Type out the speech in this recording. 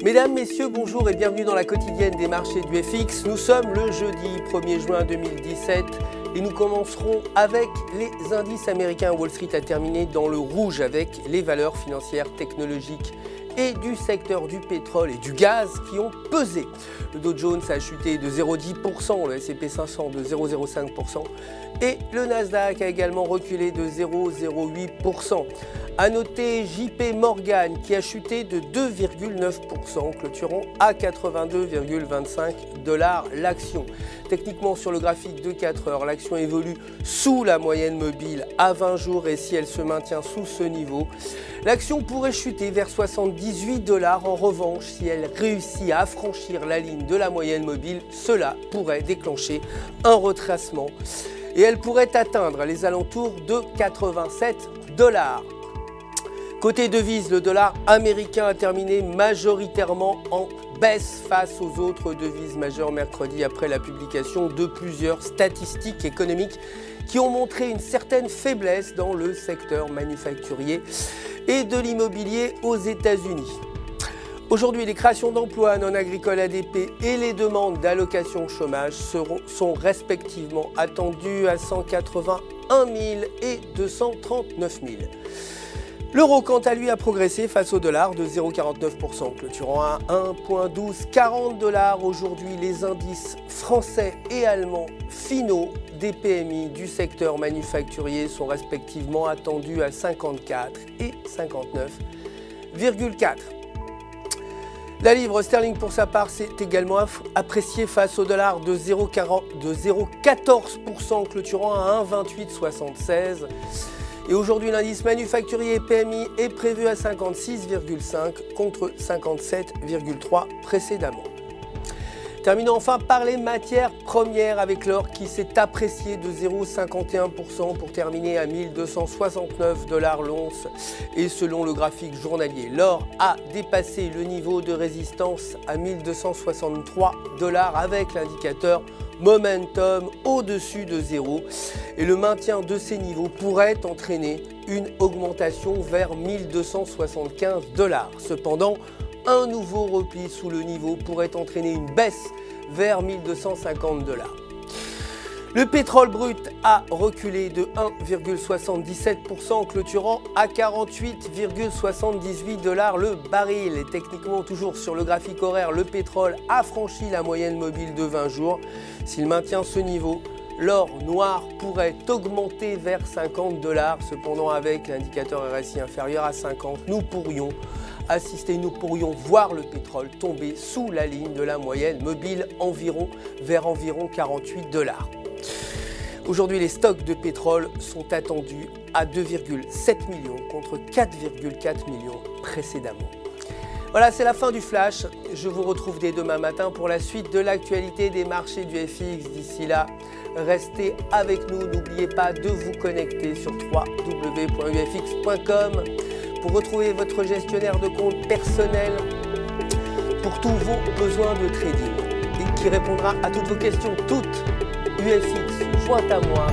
Mesdames, Messieurs, bonjour et bienvenue dans la quotidienne des marchés du FX. Nous sommes le jeudi 1er juin 2017 et nous commencerons avec les indices américains. Wall Street a terminé dans le rouge avec les valeurs financières, technologiques et du secteur du pétrole et du gaz qui ont pesé. Le Dow Jones a chuté de 0,10%, le S&P 500 de 0,05% et le Nasdaq a également reculé de 0,08%. A noter JP Morgan qui a chuté de 2,9%, clôturant à 82,25 $ l'action. Techniquement, sur le graphique de 4 heures, l'action évolue sous la moyenne mobile à 20 jours et si elle se maintient sous ce niveau, l'action pourrait chuter vers 78 $. En revanche, si elle réussit à affranchir la ligne de la moyenne mobile, cela pourrait déclencher un retracement et elle pourrait atteindre les alentours de 87 $. Côté devise, le dollar américain a terminé majoritairement en baisse face aux autres devises majeures mercredi après la publication de plusieurs statistiques économiques qui ont montré une certaine faiblesse dans le secteur manufacturier et de l'immobilier aux États-Unis. Aujourd'hui, les créations d'emplois non agricoles ADP et les demandes d'allocation chômage sont respectivement attendues à 181 000 et 239 000. L'euro, quant à lui, a progressé face au dollar de 0,49%, clôturant à 1,1240 $. Aujourd'hui, les indices français et allemands finaux des PMI du secteur manufacturier sont respectivement attendus à 54 et 59,4. La livre sterling, pour sa part, s'est également appréciée face au dollar de 0,14%, clôturant à 1,2876. Et aujourd'hui, l'indice manufacturier PMI est prévu à 56,5 contre 57,3 précédemment. Terminons enfin par les matières premières avec l'or qui s'est apprécié de 0,51% pour terminer à 1269 $ l'once. Et selon le graphique journalier, l'or a dépassé le niveau de résistance à 1263 $ avec l'indicateur Momentum au-dessus de 0 et le maintien de ces niveaux pourrait entraîner une augmentation vers 1275 $. Cependant, un nouveau repli sous le niveau pourrait entraîner une baisse vers 1250 $. Le pétrole brut a reculé de 1,77%, clôturant à 48,78 $ le baril. Et techniquement, toujours sur le graphique horaire, le pétrole a franchi la moyenne mobile de 20 jours. S'il maintient ce niveau, l'or noir pourrait augmenter vers 50 $. Cependant, avec l'indicateur RSI inférieur à 50, nous pourrions voir le pétrole tomber sous la ligne de la moyenne mobile vers environ 48 $. Aujourd'hui, les stocks de pétrole sont attendus à 2,7 millions contre 4,4 millions précédemment. Voilà, c'est la fin du flash. Je vous retrouve dès demain matin pour la suite de l'actualité des marchés du FX. D'ici là, restez avec nous. N'oubliez pas de vous connecter sur www.ufx.com pour retrouver votre gestionnaire de compte personnel pour tous vos besoins de trading et qui répondra à toutes vos questions, toutes UFX jointe à moi.